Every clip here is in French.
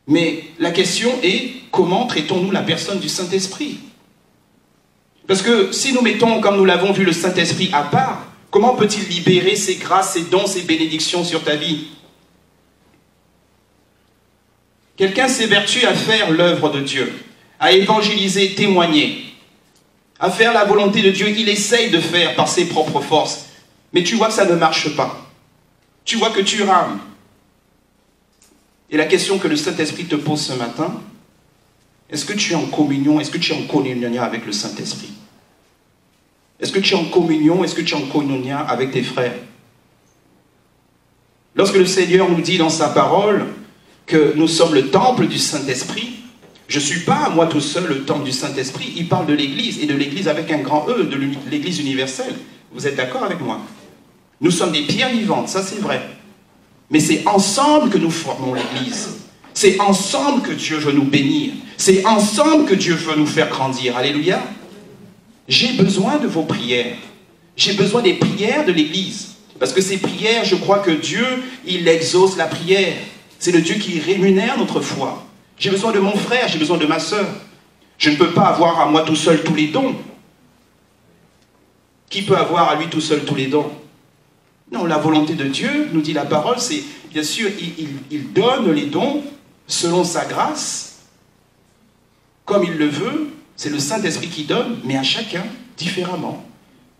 Mais la question est, comment traitons-nous la personne du Saint-Esprit? Parce que si nous mettons, comme nous l'avons vu, le Saint-Esprit à part, comment peut-il libérer ses grâces, ses dons, ses bénédictions sur ta vie? Quelqu'un s'évertue à faire l'œuvre de Dieu, à évangéliser, témoigner, à faire la volonté de Dieu. Il essaye de faire par ses propres forces, mais tu vois que ça ne marche pas. Tu vois que tu rames. Et la question que le Saint-Esprit te pose ce matin, est-ce que tu es en communion, est-ce que tu es en koinonia avec le Saint-Esprit? Est-ce que tu es en communion, est-ce que tu es en koinonia avec tes frères? Lorsque le Seigneur nous dit dans sa parole que nous sommes le temple du Saint-Esprit, je ne suis pas, moi tout seul, le temple du Saint-Esprit. Il parle de l'Église, et de l'Église avec un grand E, de l'Église universelle. Vous êtes d'accord avec moi? Nous sommes des pierres vivantes, ça c'est vrai. Mais c'est ensemble que nous formons l'Église. C'est ensemble que Dieu veut nous bénir. C'est ensemble que Dieu veut nous faire grandir. Alléluia. J'ai besoin de vos prières. J'ai besoin des prières de l'Église. Parce que ces prières, je crois que Dieu, il exauce la prière. C'est le Dieu qui rémunère notre foi. J'ai besoin de mon frère, j'ai besoin de ma sœur. Je ne peux pas avoir à moi tout seul tous les dons. Qui peut avoir à lui tout seul tous les dons? Non, la volonté de Dieu, nous dit la parole, c'est, bien sûr, il donne les dons selon sa grâce, comme il le veut. C'est le Saint-Esprit qui donne, mais à chacun différemment.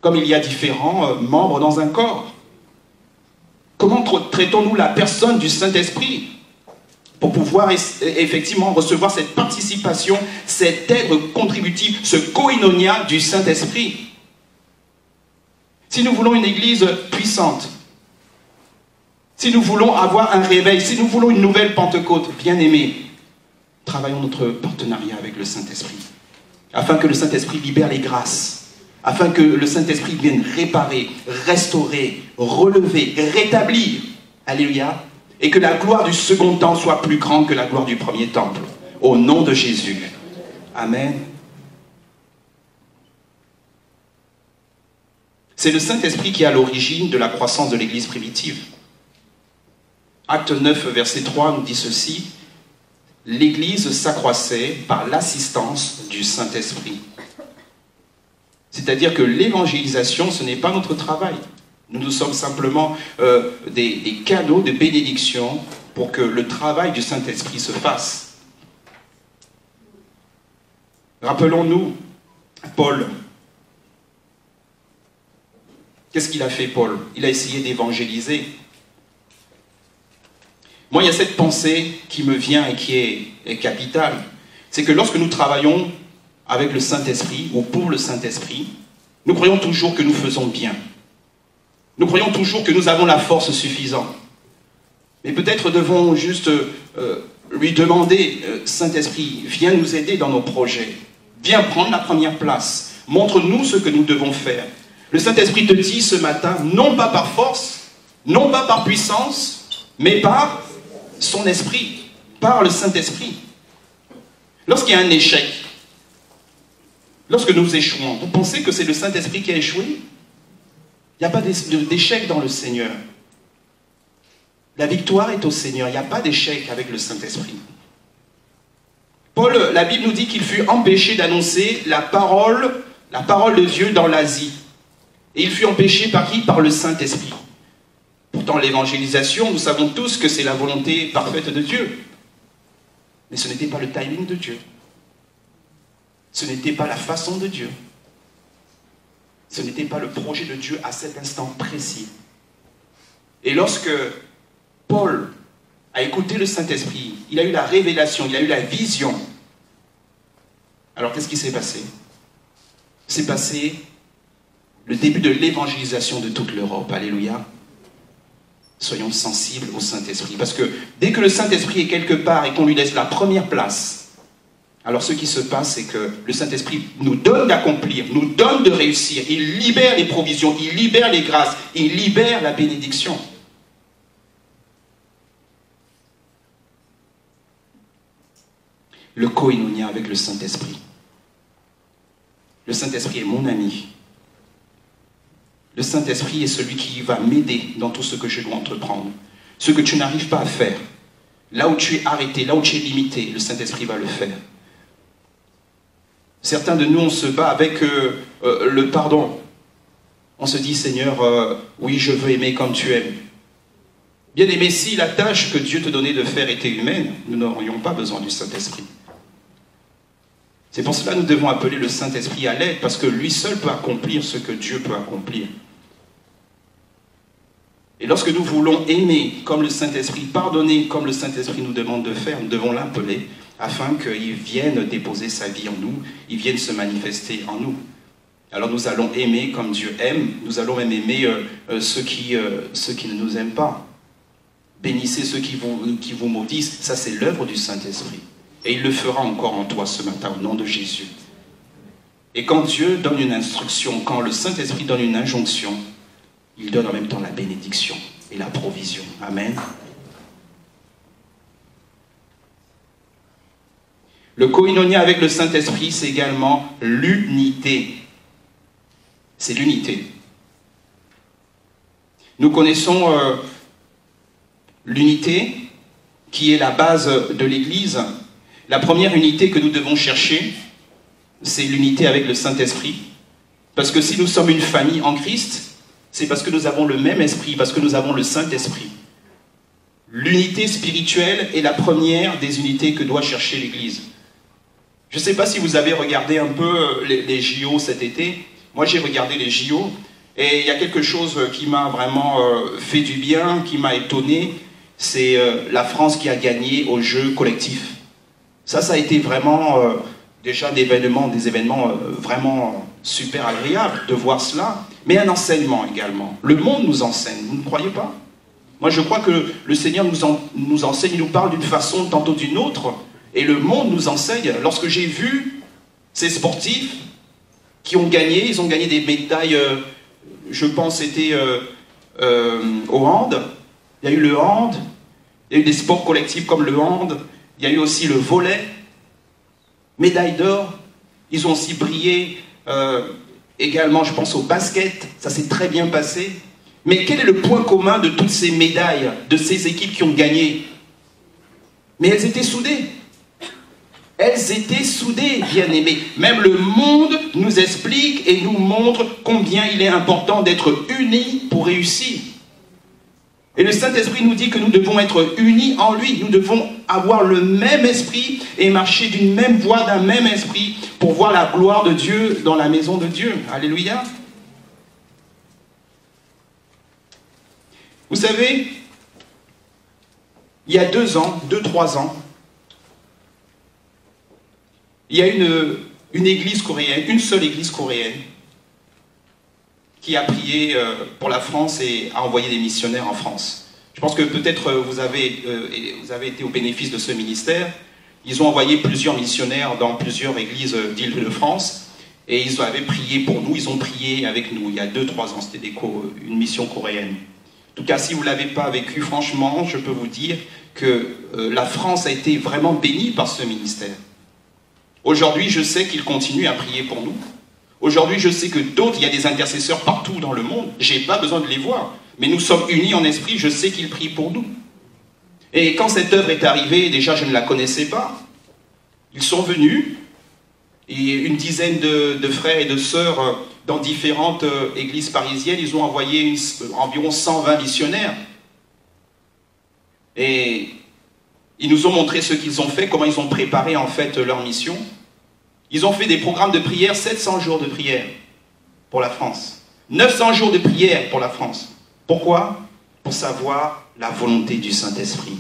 Comme il y a différents membres dans un corps. Comment traitons-nous la personne du Saint-Esprit pour pouvoir effectivement recevoir cette participation, cette aide contributive, ce koinonia du Saint-Esprit? Si nous voulons une église puissante, si nous voulons avoir un réveil, si nous voulons une nouvelle Pentecôte, bien aimés, travaillons notre partenariat avec le Saint-Esprit, afin que le Saint-Esprit libère les grâces, afin que le Saint-Esprit vienne réparer, restaurer, relever, rétablir, alléluia, et que la gloire du second temps soit plus grande que la gloire du premier temple, au nom de Jésus. Amen. C'est le Saint-Esprit qui est à l'origine de la croissance de l'Église primitive. Acte 9, verset 3 nous dit ceci: l'Église s'accroissait par l'assistance du Saint-Esprit. C'est-à-dire que l'évangélisation, ce n'est pas notre travail. Nous sommes simplement des cadeaux de bénédiction pour que le travail du Saint-Esprit se fasse. Rappelons-nous, Paul. Qu'est-ce qu'il a fait, Paul? Il a essayé d'évangéliser. Moi, il y a cette pensée qui me vient et qui est capitale. C'est que lorsque nous travaillons avec le Saint-Esprit ou pour le Saint-Esprit, nous croyons toujours que nous faisons bien. Nous croyons toujours que nous avons la force suffisante. Mais peut-être devons juste lui demander, Saint-Esprit, viens nous aider dans nos projets. Viens prendre la première place. Montre-nous ce que nous devons faire. Le Saint-Esprit te dit ce matin, non pas par force, non pas par puissance, mais par son esprit, par le Saint-Esprit. Lorsqu'il y a un échec, lorsque nous échouons, vous pensez que c'est le Saint-Esprit qui a échoué? Il n'y a pas d'échec dans le Seigneur. La victoire est au Seigneur, il n'y a pas d'échec avec le Saint-Esprit. Paul, la Bible nous dit qu'il fut empêché d'annoncer la parole de Dieu dans l'Asie. Et il fut empêché par qui? Par le Saint-Esprit. Pourtant, l'évangélisation, nous savons tous que c'est la volonté parfaite de Dieu. Mais ce n'était pas le timing de Dieu. Ce n'était pas la façon de Dieu. Ce n'était pas le projet de Dieu à cet instant précis. Et lorsque Paul a écouté le Saint-Esprit, il a eu la révélation, il a eu la vision. Alors qu'est-ce qui s'est passé? C'est passé le début de l'évangélisation de toute l'Europe. Alléluia. Soyons sensibles au Saint-Esprit. Parce que dès que le Saint-Esprit est quelque part et qu'on lui laisse la première place, alors ce qui se passe, c'est que le Saint-Esprit nous donne d'accomplir, nous donne de réussir. Il libère les provisions, il libère les grâces, il libère la bénédiction. Le koinonia avec le Saint-Esprit. Le Saint-Esprit est mon ami. Le Saint-Esprit est celui qui va m'aider dans tout ce que je dois entreprendre. Ce que tu n'arrives pas à faire, Là où tu es arrêté, là où tu es limité, le Saint-Esprit va le faire. Certains de nous, on se bat avec le pardon. On se dit, Seigneur, oui, je veux aimer comme tu aimes. Bien aimé, si la tâche que Dieu te donnait de faire était humaine, nous n'aurions pas besoin du Saint-Esprit. C'est pour cela que nous devons appeler le Saint-Esprit à l'aide, parce que lui seul peut accomplir ce que Dieu peut accomplir. Et lorsque nous voulons aimer comme le Saint-Esprit, pardonner comme le Saint-Esprit nous demande de faire, nous devons l'appeler afin qu'il vienne déposer sa vie en nous, il vienne se manifester en nous. Alors nous allons aimer comme Dieu aime, nous allons même aimer ceux qui ne nous aiment pas. Bénissez ceux qui vous maudissent, ça c'est l'œuvre du Saint-Esprit. Et il le fera encore en toi ce matin au nom de Jésus. Et quand Dieu donne une instruction, quand le Saint-Esprit donne une injonction, il donne en même temps la bénédiction et la provision. Amen. Le koinonia avec le Saint-Esprit, c'est également l'unité. C'est l'unité. Nous connaissons l'unité qui est la base de l'Église. La première unité que nous devons chercher, c'est l'unité avec le Saint-Esprit. Parce que si nous sommes une famille en Christ, c'est parce que nous avons le même esprit, parce que nous avons le Saint-Esprit. L'unité spirituelle est la première des unités que doit chercher l'Église. Je ne sais pas si vous avez regardé un peu les JO cet été. Moi, j'ai regardé les JO et il y a quelque chose qui m'a vraiment fait du bien, qui m'a étonné. C'est la France qui a gagné aux Jeux collectifs. Ça a été vraiment déjà des événements vraiment super agréables de voir cela. Mais un enseignement également. Le monde nous enseigne, vous ne croyez pas? Moi, je crois que le Seigneur nous enseigne, il nous parle d'une façon, tantôt d'une autre. Et le monde nous enseigne. Lorsque j'ai vu ces sportifs qui ont gagné, ils ont gagné des médailles, je pense c'était au hand. Il y a eu le hand, il y a eu des sports collectifs comme le hand, il y a eu aussi le volley, médaille d'or. Ils ont aussi brillé également, je pense, au basket. Ça s'est très bien passé. Mais quel est le point commun de toutes ces médailles, de ces équipes qui ont gagné? Mais elles étaient soudées. Elles étaient soudées, bien-aimés. Même le monde nous explique et nous montre combien il est important d'être unis pour réussir. Et le Saint-Esprit nous dit que nous devons être unis en lui. Nous devons avoir le même esprit et marcher d'une même voie, d'un même esprit pour voir la gloire de Dieu dans la maison de Dieu. Alléluia. Vous savez, il y a 2-3 ans, il y a une église coréenne, une seule église coréenne, qui a prié pour la France et a envoyé des missionnaires en France. Je pense que peut-être vous avez été au bénéfice de ce ministère. Ils ont envoyé plusieurs missionnaires dans plusieurs églises d'Île-de-France et ils avaient prié pour nous, ils ont prié avec nous il y a 2-3 ans, c'était une mission coréenne. En tout cas, si vous ne l'avez pas vécu, franchement, je peux vous dire que la France a été vraiment bénie par ce ministère. Aujourd'hui, je sais qu'ils continuent à prier pour nous. Aujourd'hui, je sais que d'autres, il y a des intercesseurs partout dans le monde. Je n'ai pas besoin de les voir. Mais nous sommes unis en esprit, je sais qu'ils prient pour nous. Et quand cette œuvre est arrivée, déjà je ne la connaissais pas. Ils sont venus, et une dizaine de frères et de sœurs dans différentes églises parisiennes, ils ont envoyé environ 120 missionnaires. Et ils nous ont montré ce qu'ils ont fait, comment ils ont préparé en fait leur mission. Ils ont fait des programmes de prière, 700 jours de prière pour la France. 900 jours de prière pour la France. Pourquoi? Pour savoir la volonté du Saint-Esprit.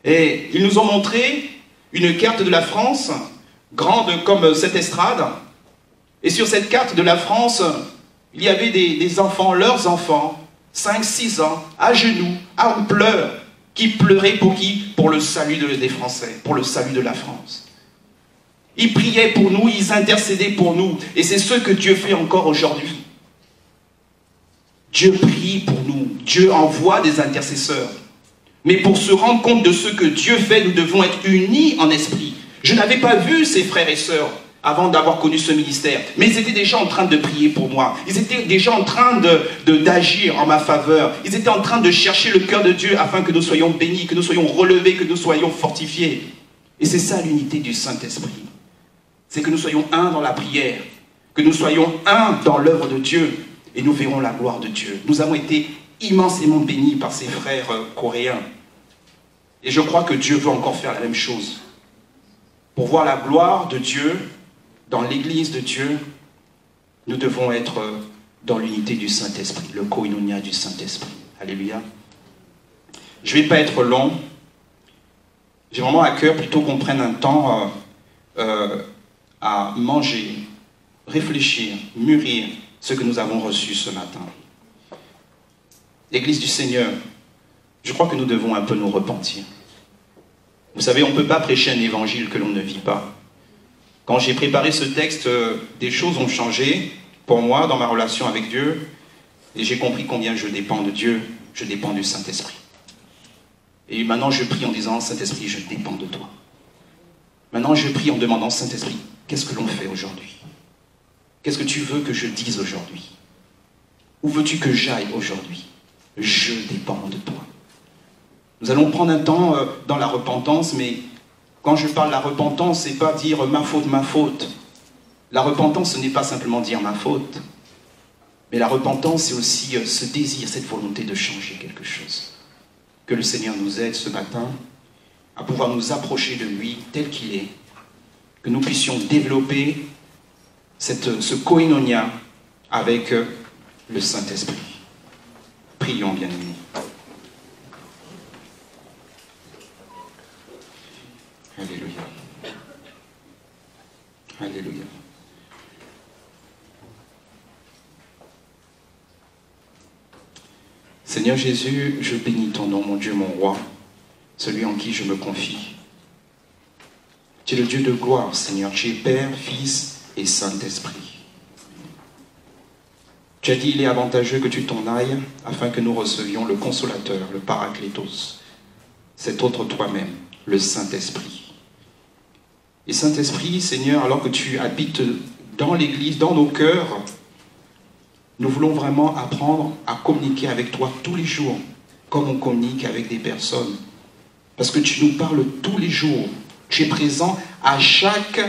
Et ils nous ont montré une carte de la France, grande comme cette estrade. Et sur cette carte de la France, il y avait des enfants, leurs enfants, 5-6 ans, à genoux, en pleurs, qui pleuraient pour qui? Pour le salut des Français, pour le salut de la France. Ils priaient pour nous, ils intercédaient pour nous. Et c'est ce que Dieu fait encore aujourd'hui. Dieu prie pour nous. Dieu envoie des intercesseurs. Mais pour se rendre compte de ce que Dieu fait, nous devons être unis en esprit. Je n'avais pas vu ces frères et sœurs avant d'avoir connu ce ministère. Mais ils étaient déjà en train de prier pour moi. Ils étaient déjà en train d'agir en ma faveur. Ils étaient en train de chercher le cœur de Dieu afin que nous soyons bénis, que nous soyons relevés, que nous soyons fortifiés. Et c'est ça l'unité du Saint-Esprit. C'est que nous soyons un dans la prière, que nous soyons un dans l'œuvre de Dieu, et nous verrons la gloire de Dieu. Nous avons été immensément bénis par ces frères coréens. Et je crois que Dieu veut encore faire la même chose. Pour voir la gloire de Dieu dans l'église de Dieu, nous devons être dans l'unité du Saint-Esprit, le koinonia du Saint-Esprit. Alléluia. Je ne vais pas être long. J'ai vraiment à cœur plutôt qu'on prenne un temps à manger, réfléchir, mûrir ce que nous avons reçu ce matin. L'Église du Seigneur, je crois que nous devons un peu nous repentir. Vous savez, on ne peut pas prêcher un évangile que l'on ne vit pas. Quand j'ai préparé ce texte, des choses ont changé pour moi dans ma relation avec Dieu, et j'ai compris combien je dépends de Dieu, je dépends du Saint-Esprit. Et maintenant je prie en disant, Saint-Esprit, je dépends de toi. Maintenant je prie en demandant, Saint-Esprit, qu'est-ce que l'on fait aujourd'hui? Qu'est-ce que tu veux que je dise aujourd'hui? Où veux-tu que j'aille aujourd'hui? Je dépends de toi. Nous allons prendre un temps dans la repentance, mais quand je parle de la repentance, ce n'est pas dire ma faute, ma faute. La repentance, ce n'est pas simplement dire ma faute. Mais la repentance, c'est aussi ce désir, cette volonté de changer quelque chose. Que le Seigneur nous aide ce matin à pouvoir nous approcher de lui tel qu'il est. Que nous puissions développer ce koinonia avec le Saint-Esprit. Prions, bien-aimés. Alléluia. Alléluia. Seigneur Jésus, je bénis ton nom, mon Dieu, mon roi, celui en qui je me confie. Tu es le Dieu de gloire, Seigneur. Tu es Père, Fils et Saint-Esprit. Tu as dit, il est avantageux que tu t'en ailles, afin que nous recevions le Consolateur, le Paraclétos, cet autre toi-même, le Saint-Esprit. Et Saint-Esprit, Seigneur, alors que tu habites dans l'Église, dans nos cœurs, nous voulons vraiment apprendre à communiquer avec toi tous les jours, comme on communique avec des personnes. Parce que tu nous parles tous les jours. Tu es présent à chaque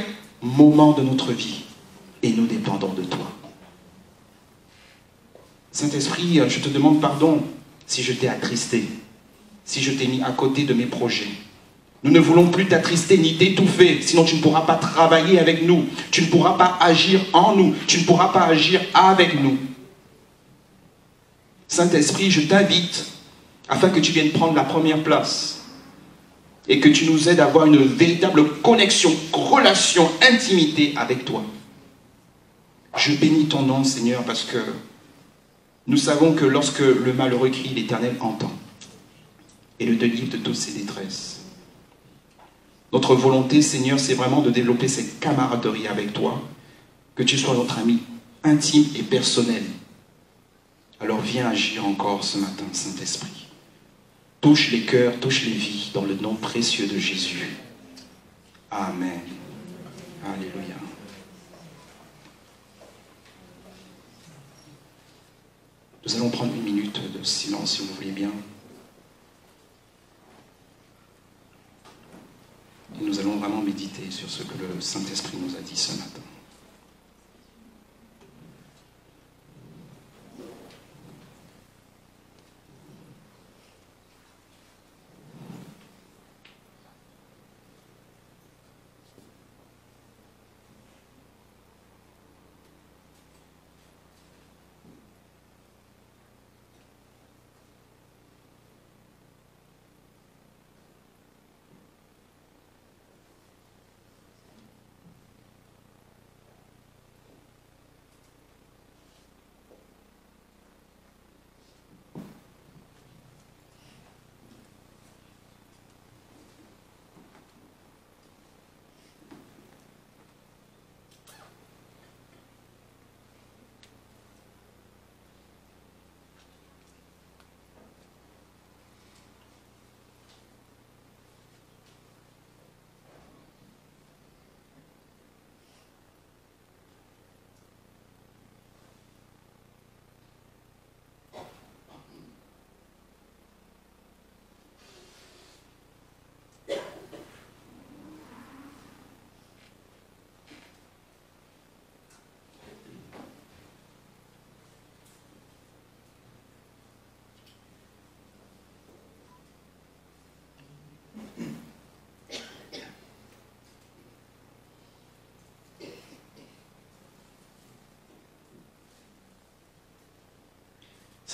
moment de notre vie. Et nous dépendons de toi. Saint-Esprit, je te demande pardon si je t'ai attristé, si je t'ai mis à côté de mes projets. Nous ne voulons plus t'attrister ni t'étouffer, sinon tu ne pourras pas travailler avec nous. Tu ne pourras pas agir en nous. Tu ne pourras pas agir avec nous. Saint-Esprit, je t'invite afin que tu viennes prendre la première place et que tu nous aides à avoir une véritable connexion, relation, intimité avec toi. Je bénis ton nom, Seigneur, parce que nous savons que lorsque le malheureux crie, l'Éternel entend et le délivre de toutes ses détresses. Notre volonté, Seigneur, c'est vraiment de développer cette camaraderie avec toi, que tu sois notre ami intime et personnel. Alors viens agir encore ce matin, Saint-Esprit. Touche les cœurs, touche les vies, dans le nom précieux de Jésus. Amen. Alléluia. Nous allons prendre une minute de silence, si vous voulez bien. Et nous allons vraiment méditer sur ce que le Saint-Esprit nous a dit ce matin.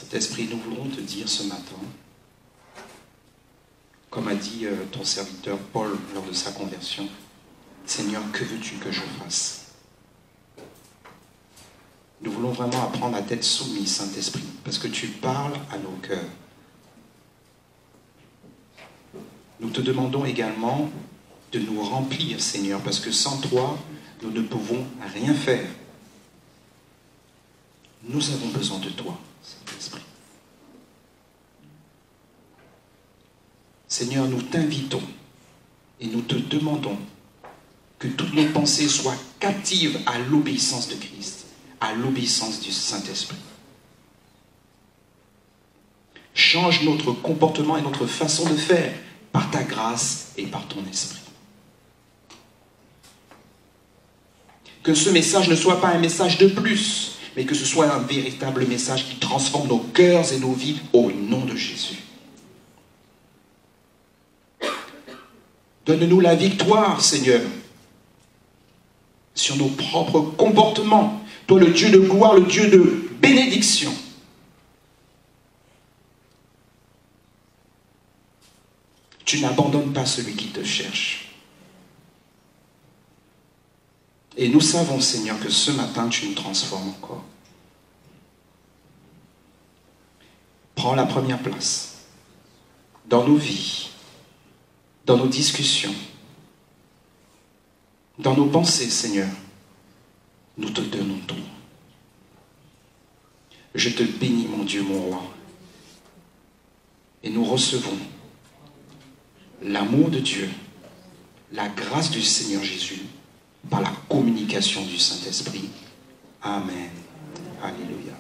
Saint-Esprit, nous voulons te dire ce matin, comme a dit ton serviteur Paul lors de sa conversion, Seigneur, que veux-tu que je fasse? Nous voulons vraiment apprendre à t'être soumis, Saint-Esprit, parce que tu parles à nos cœurs. Nous te demandons également de nous remplir, Seigneur, parce que sans toi, nous ne pouvons rien faire. Nous avons besoin de toi, Saint-Esprit. Seigneur, nous t'invitons et nous te demandons que toutes nos pensées soient captives à l'obéissance de Christ, à l'obéissance du Saint-Esprit. Change notre comportement et notre façon de faire par ta grâce et par ton esprit. Que ce message ne soit pas un message de plus, mais que ce soit un véritable message qui transforme nos cœurs et nos vies au nom de Jésus. Donne-nous la victoire, Seigneur, sur nos propres comportements. Toi, le Dieu de gloire, le Dieu de bénédiction. Tu n'abandonnes pas celui qui te cherche. Et nous savons, Seigneur, que ce matin, tu nous transformes encore. Prends la première place dans nos vies, dans nos discussions, dans nos pensées, Seigneur. Nous te donnons tout. Je te bénis, mon Dieu, mon roi. Et nous recevons l'amour de Dieu, la grâce du Seigneur Jésus, par la communication du Saint-Esprit. Amen. Alléluia.